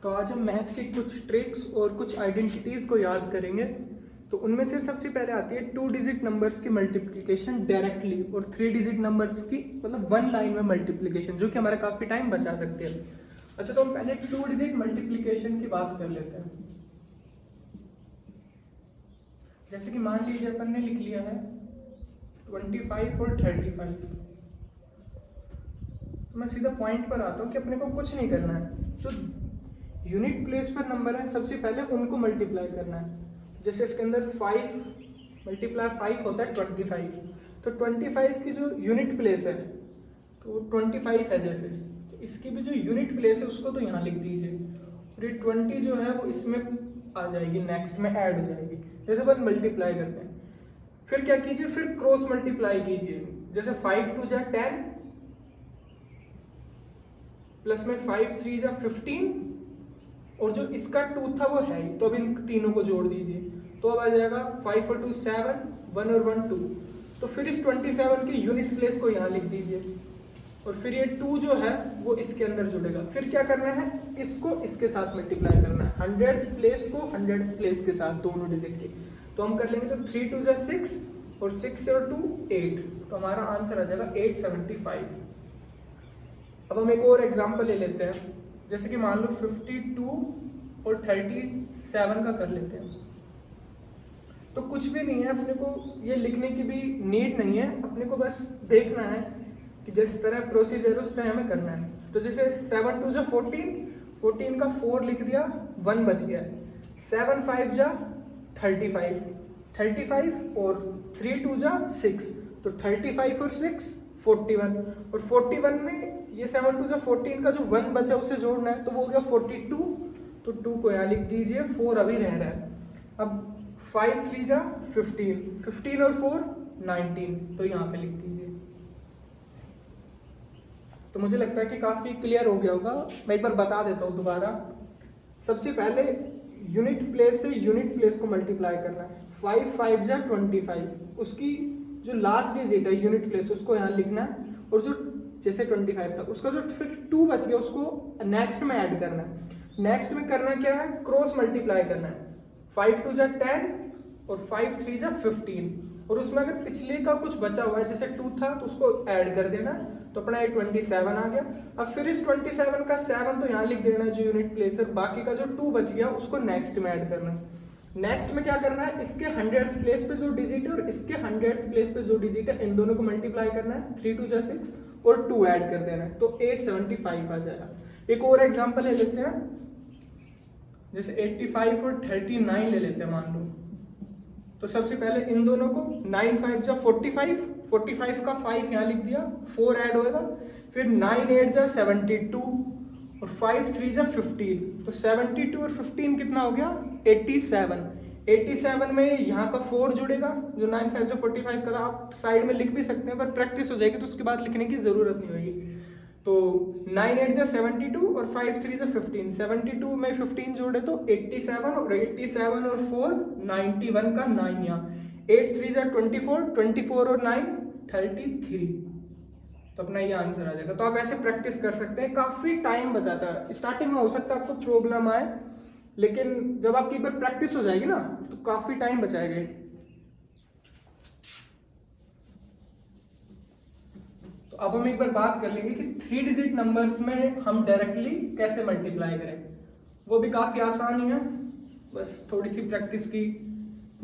तो आज हम मैथ के कुछ ट्रिक्स और कुछ आइडेंटिटीज़ को याद करेंगे। तो उनमें से सबसे पहले आती है 2 डिजिट नंबर्स की मल्टीप्लिकेशन डायरेक्टली और 3 डिजिट नंबर्स की मतलब वन लाइन में मल्टीप्लिकेशन, जो कि हमारा काफ़ी टाइम बचा सकते हैं। अच्छा, तो हम पहले 2 डिजिट मल्टीप्लिकेशन की बात कर लेते हैं। जैसे कि मान लीजिए अपन ने लिख लिया है 25 और 35। तो मैं सीधा पॉइंट पर आता हूँ कि अपने को कुछ नहीं करना है। जो यूनिट प्लेस पर नंबर है सबसे पहले उनको मल्टीप्लाई करना है। जैसे इसके अंदर 5 मल्टीप्लाई 5 होता है 25। तो 25 की जो यूनिट प्लेस है तो 25 है। जैसे तो इसकी भी जो यूनिट प्लेस है उसको तो यहाँ लिख दीजिए, और ये 20 जो है वो इसमें आ जाएगी, नेक्स्ट में ऐड हो जाएगी। जैसे अपन मल्टीप्लाई करते हैं, फिर क्या कीजिए, फिर क्रॉस मल्टीप्लाई कीजिए। जैसे 5 2 जा 10 प्लस में 5 3 जा 15, और जो इसका 2 था वो है, तो अब इन तीनों को जोड़ दीजिए। तो अब आ जाएगा 5 और 2 7, 1 और 1 2। तो फिर इस 27 की यूनिट प्लेस को यहाँ लिख दीजिए, और फिर ये 2 जो है वो इसके अंदर जुड़ेगा। फिर क्या करना है, इसको इसके साथ मल्टीप्लाई करना है, 100 प्लेस को 100 प्लेस के साथ, दोनों डिजिट के। तो हम कर लेंगे, तो 3 2 जा 6 और 6 और 2 8। तो हमारा आंसर आ जाएगा 875। अब हम एक और एग्जाम्पल ले लेते हैं। जैसे कि मान लो 52 और 37 का कर लेते हैं। तो कुछ भी नहीं है, अपने को ये लिखने की भी नीड नहीं है, अपने को बस देखना है कि जिस तरह प्रोसीजर उस तरह हमें करना है। तो जैसे 7 2 जा 14, 14 का 4 लिख दिया, 1 बच गया। 7 5 जा 35, 35 और 3 2 जा 6, तो 35 और 6 41, और 41 में ये 7 2 जा 14 का जो 1 बचा उसे जोड़ना है, तो वो हो गया 42। तो 2 को यहाँ लिख दीजिए, 4 अभी रह रहा है। अब 5 3 जा 15, 15 और 4 19, तो यहाँ पे लिख दीजिए। तो मुझे लगता है कि काफ़ी क्लियर हो गया होगा। मैं एक बार बता देता हूँ दोबारा। सबसे पहले यूनिट प्लेस से यूनिट प्लेस को मल्टीप्लाई करना है। 5 5 जा 25, उसकी जो लास्ट डिजिट है यूनिट प्लेस उसको यहाँ लिखना है, और जो जैसे 25 था उसका जो फिर 2 बच गया उसको नेक्स्ट में ऐड करना है। नेक्स्ट में करना क्या है, क्रॉस मल्टीप्लाई करना है। 5 2 जा 10 और 5 3 जा 15, और उसमें अगर पिछले का कुछ बचा हुआ है जैसे 2 था तो उसको ऐड कर देना, तो अपना ये 27 आ गया। अब फिर इस 27 का 7 तो यहाँ लिख देना है जो यूनिट प्लेस है, बाकी का जो 2 बच गया उसको नेक्स्ट में ऐड करना है। नेक्स्ट में क्या करना है, इसके 100th प्लेस पे जो डिजिट है और इसके 100th प्लेस पे जो डिजिट है इन दोनों को मल्टीप्लाई करना है। 3 2 जा 6 और 2 ऐड कर देना है, तो 875 आ जाएगा। एक और एग्जांपल ले लेते हैं, जैसे 85 और 39 ले लेते हैं मान लो। तो सबसे पहले इन दोनों को 9 5 जा 45, 45 का 5 यहाँ लिख दिया, 4 ऐड होएगा। फिर 9 8 जा 72 और 5 3 जा 15, तो 72 और 15 कितना हो गया, 87। 87 में यहाँ का 4 जुड़ेगा, जो 9 5 जा 45 का था। आप साइड में लिख भी सकते हैं, पर प्रैक्टिस हो जाएगी तो उसके बाद लिखने की जरूरत नहीं होगी। तो 9 8 जा 72 और 5 3 जा 15, 72 में 15 जोड़े तो 87, और 87 और 4 91 का 9 यहाँ, 8 3 जा 24, 24 और 9 33, तो अपना ये आंसर आ जाएगा। तो आप ऐसे प्रैक्टिस कर सकते हैं, काफी टाइम बचाता है। स्टार्टिंग में हो सकता है आपको प्रॉब्लम आए, लेकिन जब आपकी एक बार प्रैक्टिस हो जाएगी ना तो काफी टाइम बचाएगा। तो अब हम एक बार बात कर लेंगे कि 3 डिजिट नंबर्स में हम डायरेक्टली कैसे मल्टीप्लाई करें। वो भी काफी आसान ही है, बस थोड़ी सी प्रैक्टिस की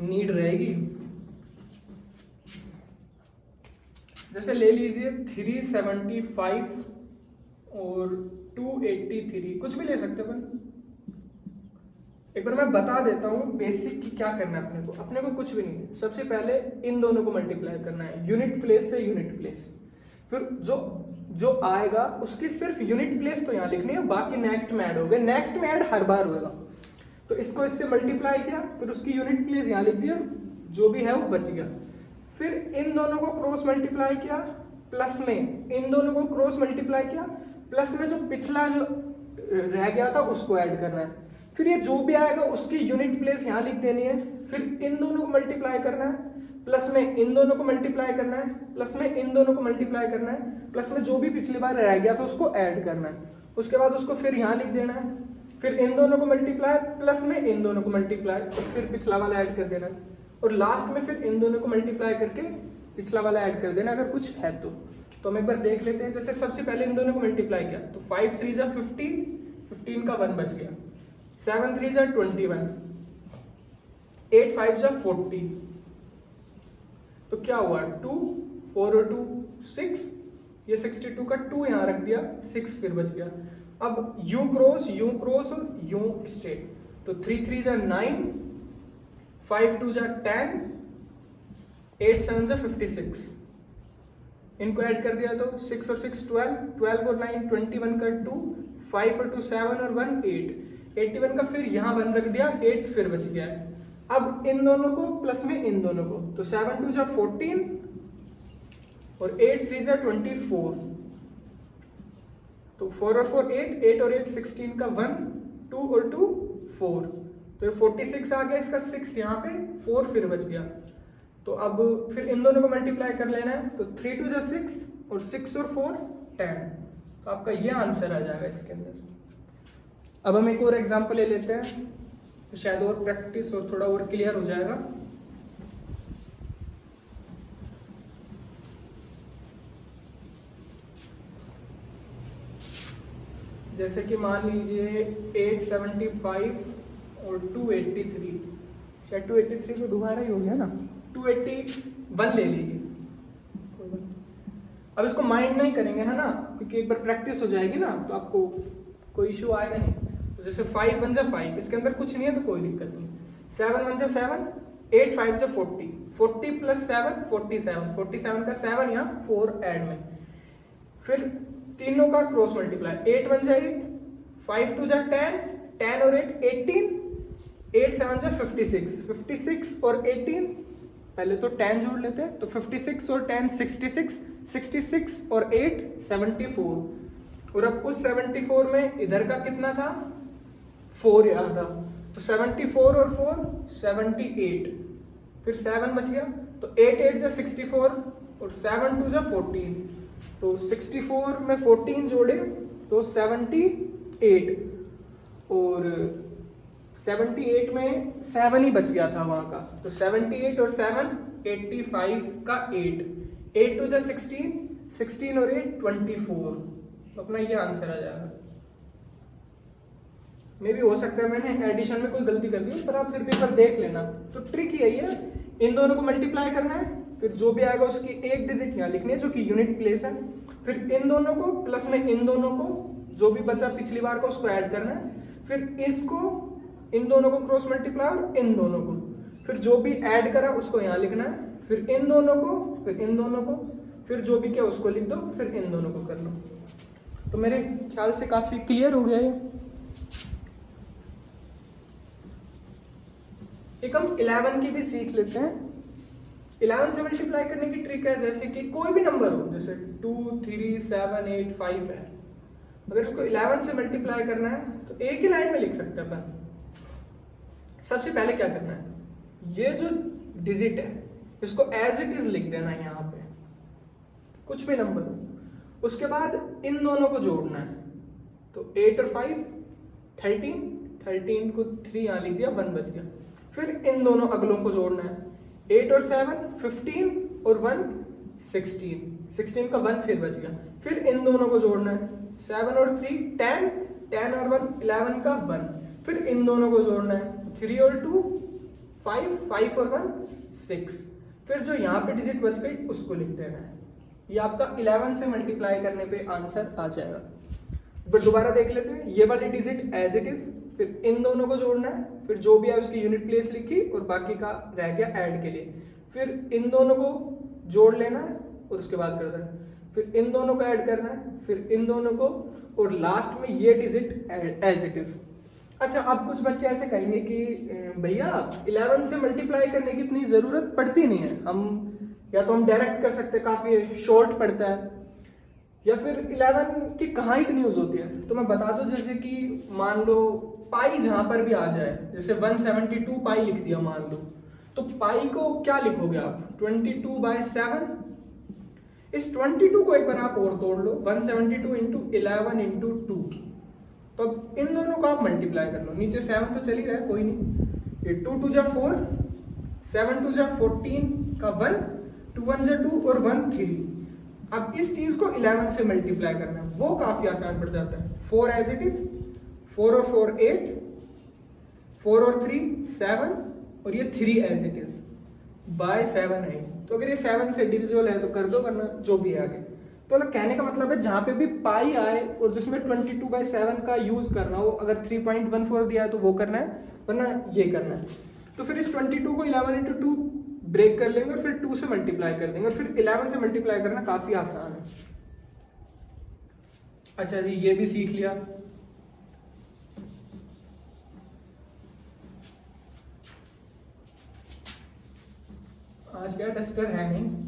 नीड रहेगी। जैसे ले लीजिए 375 और 283, कुछ भी ले सकते हैं। एक बार मैं बता देता हूँ बेसिक की क्या करना है अपने को। अपने को कुछ भी नहीं, सबसे पहले इन दोनों को मल्टीप्लाई करना है, यूनिट प्लेस से यूनिट प्लेस। फिर जो आएगा उसकी सिर्फ यूनिट प्लेस तो यहाँ लिखनी है, बाकी नेक्स्ट में ऐड हो गए। नेक्स्ट में ऐड हर बार होगा, तो इसको इससे मल्टीप्लाई किया, फिर उसकी यूनिट प्लेस यहाँ लिख दिया, जो भी है वो बच गया। फिर इन दोनों को क्रॉस मल्टीप्लाई किया, प्लस में इन दोनों को क्रॉस मल्टीप्लाई किया, प्लस में जो पिछला जो रह गया था उसको ऐड करना है। फिर ये जो भी आएगा उसकी यूनिट प्लेस यहाँ लिख देनी है। फिर इन दोनों को मल्टीप्लाई करना है, प्लस में इन दोनों को मल्टीप्लाई करना है, प्लस में इन दोनों को मल्टीप्लाई करना है, प्लस में जो भी पिछली बार रह गया था उसको ऐड करना है। उसके बाद उसको फिर यहाँ लिख देना है। फिर इन दोनों को मल्टीप्लाई प्लस में इन दोनों को मल्टीप्लाई और फिर पिछला वाला ऐड कर देना, और लास्ट में फिर इन दोनों को मल्टीप्लाई करके पिछला वाला ऐड कर देना अगर कुछ है तो हम एक बार देख लेते हैं। जैसे सबसे पहले इन दोनों को मल्टीप्लाई किया तो 5 3 जा 15, 15 का 1 बच गया, 7 3 जा 21, 8 5 जा 40, तो क्या हुआ 2, 4 और 2 6, ये 62 का 2 यहाँ रख दिया, 6 फिर बच गया। अब यू क्रॉस और यू स्ट्रेट, तो 3 3 जा 9, 5 2 जा 10, 8 7 जा 56, इनको ऐड कर दिया तो 6 और 6 12, 12 और 9 21 का 2, 5 और 2 7 और 1 8, 81 का फिर यहाँ 1 रख दिया, 8 फिर बच गया है। अब इन दोनों को प्लस में इन दोनों को, तो 7 2 जा 14 और 8 3 जा 24, तो 4 और 4 8, 8 और 8 16 का 1, 2 और 2 4, तो 46 आ गया, इसका 6 यहाँ पे, 4 फिर बच गया। तो अब फिर इन दोनों को मल्टीप्लाई कर लेना है, तो 3 2 जा 6 और 6 और 4 10, तो आपका ये आंसर आ जाएगा इसके अंदर। अब हम एक और एग्जांपल ले लेते हैं, तो शायद और प्रैक्टिस और थोड़ा और क्लियर हो जाएगा। जैसे कि मान लीजिए 875 और 283, शायद 283 तो दोबारा ही हो गया ना, 281 ले लीजिए। अब इसको माइंड नहीं करेंगे है ना, क्योंकि एक बार प्रैक्टिस हो जाएगी ना तो आपको कोई इशू आएगा नहीं। तो जैसे 5 1 जा 5, इसके अंदर कुछ नहीं है तो कोई दिक्कत नहीं। 7 1 जा 7, 8 5 जा 40, 40 प्लस 7 47, 47 का 7 यहाँ 4 ऐड में, फिर तीनों का क्रॉस मल्टीप्लाई, 8 1 जा 8, 5 2 जा 10, 10 और 8 18, 8 7 जा 56, 56 और 18, पहले तो 10 जोड़ लेते हैं, तो 56 और 10 66, 66 और 8 74, और अब उस 74 में इधर का कितना था 4 यहाँ था, तो 74 और 4 78, फिर 7 बच गया, तो 8 8 जा 64 और 7 2 जा 14, तो 64 में 14 जोड़े तो 78, और 78 में 7 ही बच गया था वहां का, तो 78 और 7 85 का 8, 8 2 जा 16, 16 और 8 24, तो अपना ये आंसर आ जाएगा। मे भी हो सकता है मैंने एडिशन में कोई गलती कर दी, पर आप फिर भी एक बार देख लेना। तो ट्रिक यही है, इन दोनों को मल्टीप्लाई करना है, फिर जो भी आएगा उसकी एक डिजिट यहाँ लिखनी है जो कि यूनिट प्लेस है, फिर इन दोनों को प्लस में इन दोनों को, जो भी बचा पिछली बार का उसको ऐड करना है, फिर इसको इन दोनों को क्रॉस मल्टीप्लाई और इन दोनों को, फिर जो भी ऐड करा उसको यहाँ लिखना है, फिर इन दोनों को, फिर इन दोनों को, फिर जो भी किया उसको लिख दो, फिर इन दोनों को कर लो। तो मेरे ख्याल से काफी क्लियर हो गया है। एक हम 11 की भी सीख लेते हैं। 11 से मल्टीप्लाई करने की ट्रिक है, जैसे कि कोई भी नंबर हो, जैसे 2 3 7 8 5 है, अगर इसको 11 से मल्टीप्लाई करना है तो एक ही लाइन में लिख सकते हैं अपन। सबसे पहले क्या करना है, ये जो डिजिट है इसको एज इट इज लिख देना है यहाँ पे, कुछ भी नंबर हो। उसके बाद इन दोनों को जोड़ना है, तो 8 और 5 13, 13 को 3 यहाँ लिख दिया, 1 बच गया। फिर इन दोनों अगलों को जोड़ना है, 8 और 7 15 और 1 16, 16 का 1 फिर बच गया। फिर इन दोनों को जोड़ना है, 7 और 3 10, 10 और 1 11 का 1, फिर इन दोनों को जोड़ना है, 3 और 2 5, 5 और 1 6, फिर जो यहाँ पे डिजिट बच गई उसको लिख देना है। ये आपका 11 से मल्टीप्लाई करने पे आंसर आ जाएगा। फिर दोबारा देख लेते हैं, ये वाली डिजिट एज इट इज, फिर इन दोनों को जोड़ना है, फिर जो भी है उसकी यूनिट प्लेस लिखी और बाकी का रह गया ऐड के लिए, फिर इन दोनों को जोड़ लेना है और उसके बाद कर देना है, फिर इन दोनों को ऐड करना है, फिर इन दोनों को, और लास्ट में ये डिजिट एज इट इज। अच्छा, अब कुछ बच्चे ऐसे कहेंगे कि भैया 11 से मल्टीप्लाई करने की इतनी जरूरत पड़ती नहीं है, हम या तो हम डायरेक्ट कर सकते हैं, काफी शॉर्ट पड़ता है, या फिर 11 की कहाँ इतनी यूज होती है। तो मैं बता दूं, जैसे कि मान लो पाई जहां पर भी आ जाए, जैसे 172 पाई लिख दिया मान लो, तो पाई को क्या लिखोगे आप 22/7। इस 22 को एक बार आप और तोड़ लो, 172 × 11 × 2, तो अब इन दोनों को आप मल्टीप्लाई कर लो, नीचे 7 तो चल ही रहा है कोई नहीं, ये 2 2 जा 4, 7 2 जा 14 का 1, 2 1 जा 2 और 1 3। अब इस चीज को 11 से मल्टीप्लाई करना है, वो काफी आसान पड़ जाता है। 4 एज इट इज, 4 और 4 8, 4 और 3 7 और ये 3 एज इट इज बाय 7 है। तो अगर ये 7 से डिविजिबल है तो कर दो, वरना जो भी है आगे। तो कहने का मतलब है जहां पे भी पाई आए और जिसमें 22/7 का यूज करना हो, अगर 3.14 दिया है तो वो करना है, वरना ये करना है। तो फिर इस 22 को 11 × 2 ब्रेक कर लेंगे और फिर 2 से मल्टीप्लाई कर देंगे और फिर 11 से मल्टीप्लाई करना काफी आसान है। अच्छा जी, ये भी सीख लिया। आज क्या डस्टर है नहीं।